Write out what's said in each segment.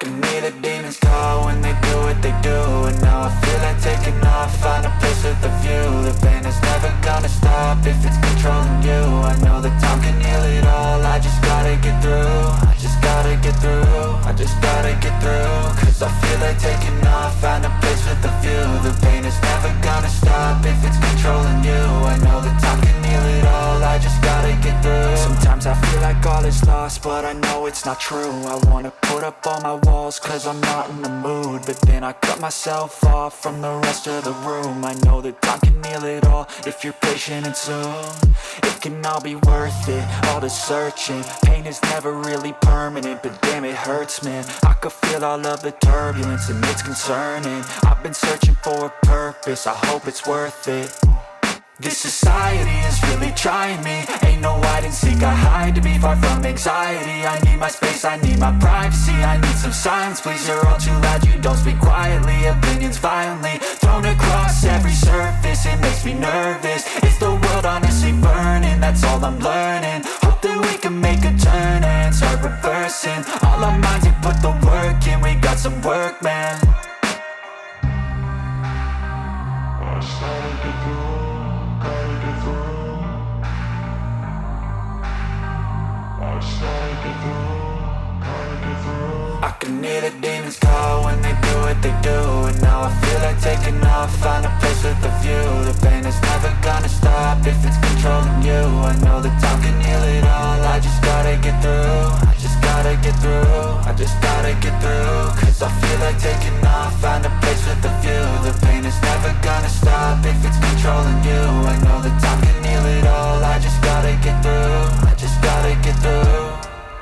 can hear the demons call when they do what they do. And now I feel like taking off, find a place with a view. The pain is never gonna stop if it's controlling you. I know that time can heal it all, I just gotta get through. I just gotta get through, I just gotta get through. Cause I feel like taking off, find a place with a view. The pain is never gonna stop if it's controlling you. I know that time can heal it all, I just gotta get through. Sometimes I feel like all is lost, but I know it's not true. I wanna put up all my walls cause I'm not in the mood, but then I cut myself off from the rest of the room. I know that time can heal it all if you're patient and soon. It can all be worth it, all the searching. Pain is never really permanent, but damn it hurts, man. I could feel all of the turbulence and it's concerning. I've been searching for a purpose, I hope it's worth it. This society is really trying me. Ain't no hide and seek, I hide to be far from anxiety. I need my space, I need my privacy. I need some silence, please, you're all too loud. You don't speak quietly, opinions violently thrown across every surface. It makes me nervous, it's the world honestly burning. That's all I'm learning, hope that we can make a turn and start reversing. All our minds, we put the work in, we got some work, man. I started to go. I can hear the demons call when they do what they do. And now I feel like taking off, find a place with a view. The pain is never gonna stop if it's controlling you. I know that time can heal it all, I just gotta get through. I just gotta get through, I just gotta get through. Cause I feel like taking off, find a place with a view. The pain is never gonna stop if it's controlling you. I know that time can heal it all, I just gotta get through. I just gotta get through.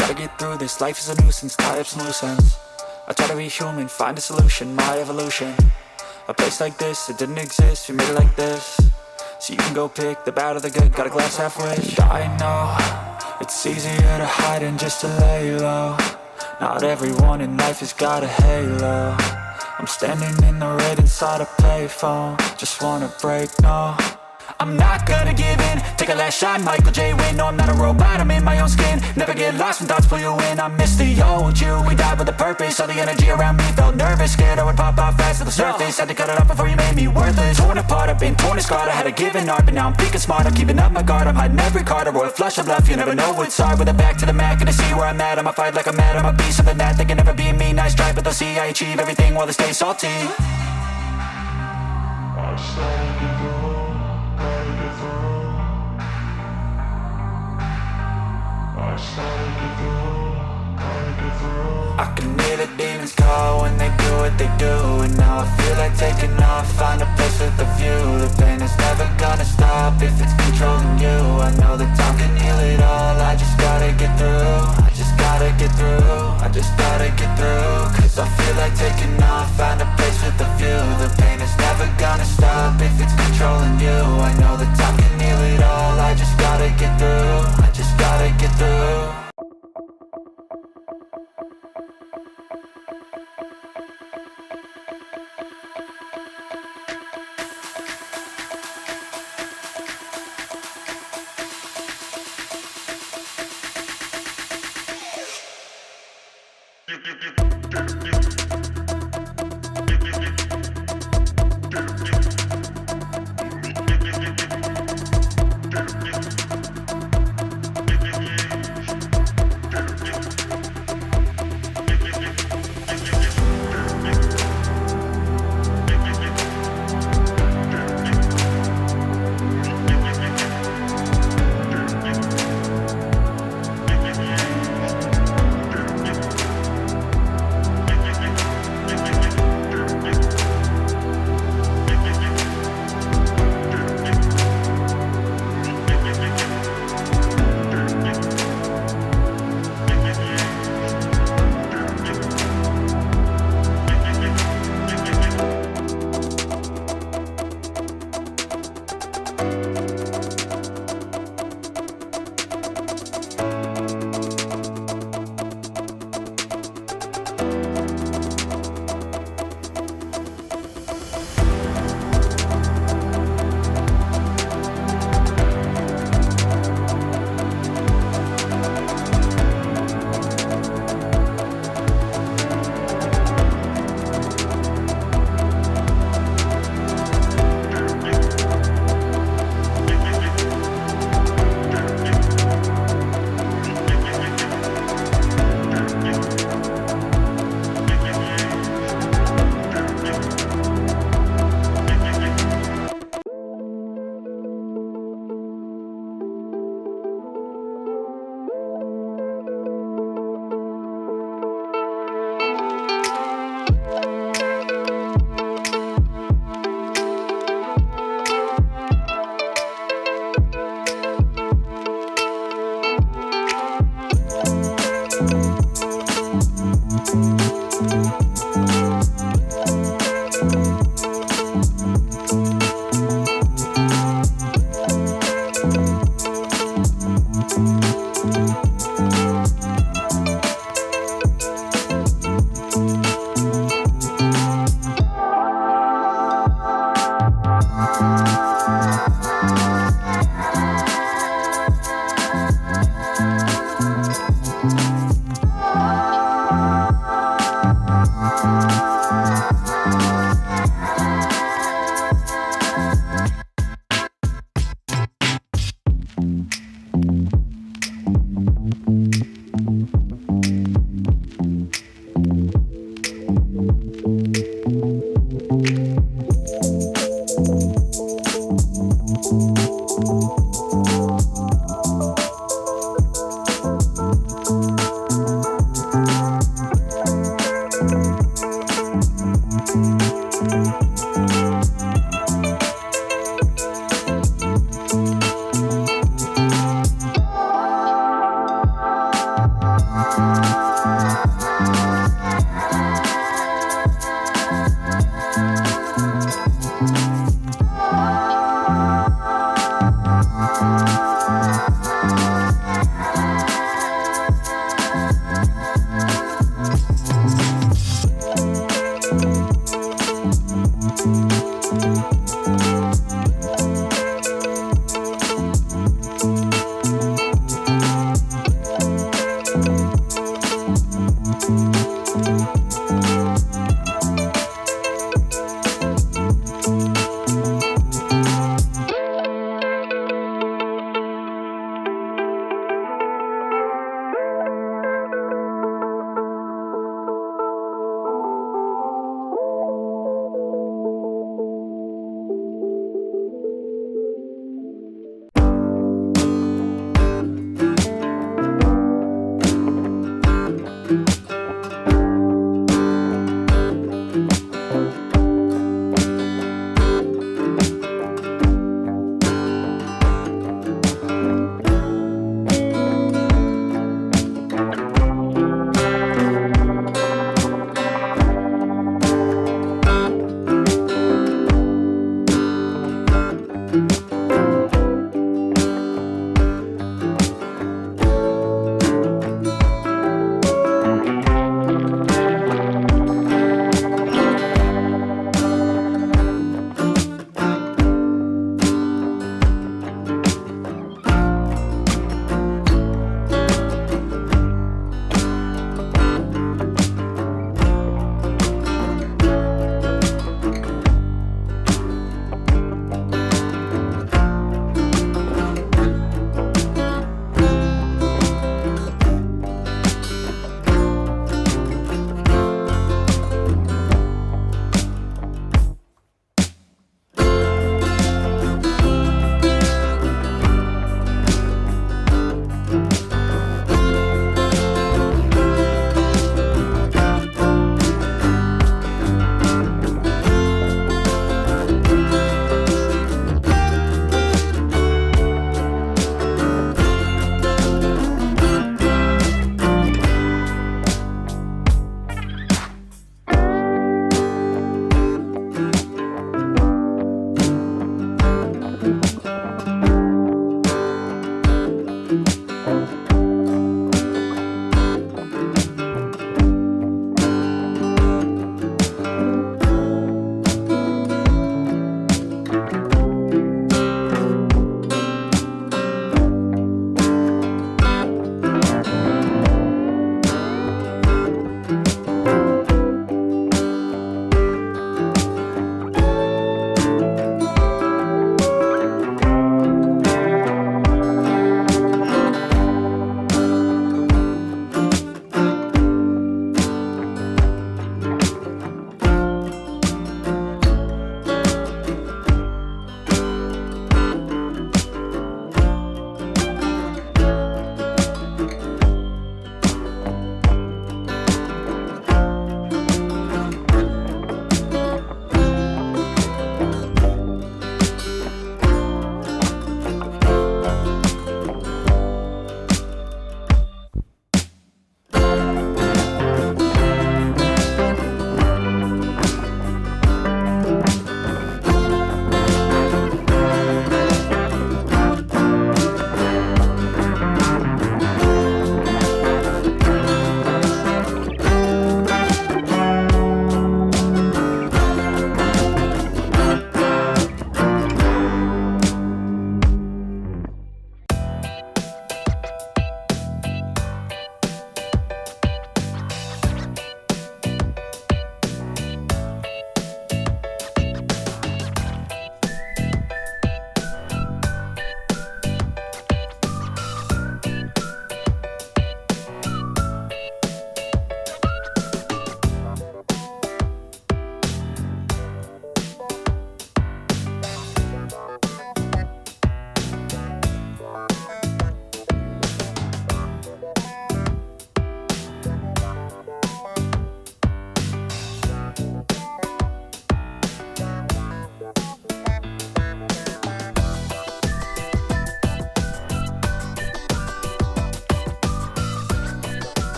Gotta get through this, life is a nuisance, tie up some loose ends. I try to be human, find a solution, my evolution. A place like this, it didn't exist, we made it like this. So you can go pick the bad or the good, got a glass halfway. I know, it's easier to hide than just to lay low. Not everyone in life has got a halo. I'm standing in the red inside a payphone, just wanna break, no. I'm not gonna give in, take a last shot, Michael J. Win. No, I'm not a robot, I'm in my own skin. Never get lost when thoughts pull you in. I miss the old you, we died with a purpose. All the energy around me felt nervous, scared I would pop off fast to the surface. Had to cut it off before you made me worthless. Torn apart, I've been torn and scarred. I had a given art, but now I'm thinking smart. I'm keeping up my guard, I'm hiding every card. A royal flush of love, you never know what's hard. With a back to the mat, gonna see where I'm at. I'ma fight like I'm mad, I'ma be something that they can never be me. Nice try, but they'll see I achieve everything while they stay salty. I started to go. I can hear the demons call when they do what they do. And now I feel like taking off, find a place with a view. The pain is never gonna stop if it's controlling you. I know that time can heal it all, I just gotta get through. I just gotta get through, I just gotta get through. Cause I feel like taking off, find a place with a view. The pain is never gonna stop if it's controlling you. I know that time can heal it all, I just gotta get through. I just gotta get through.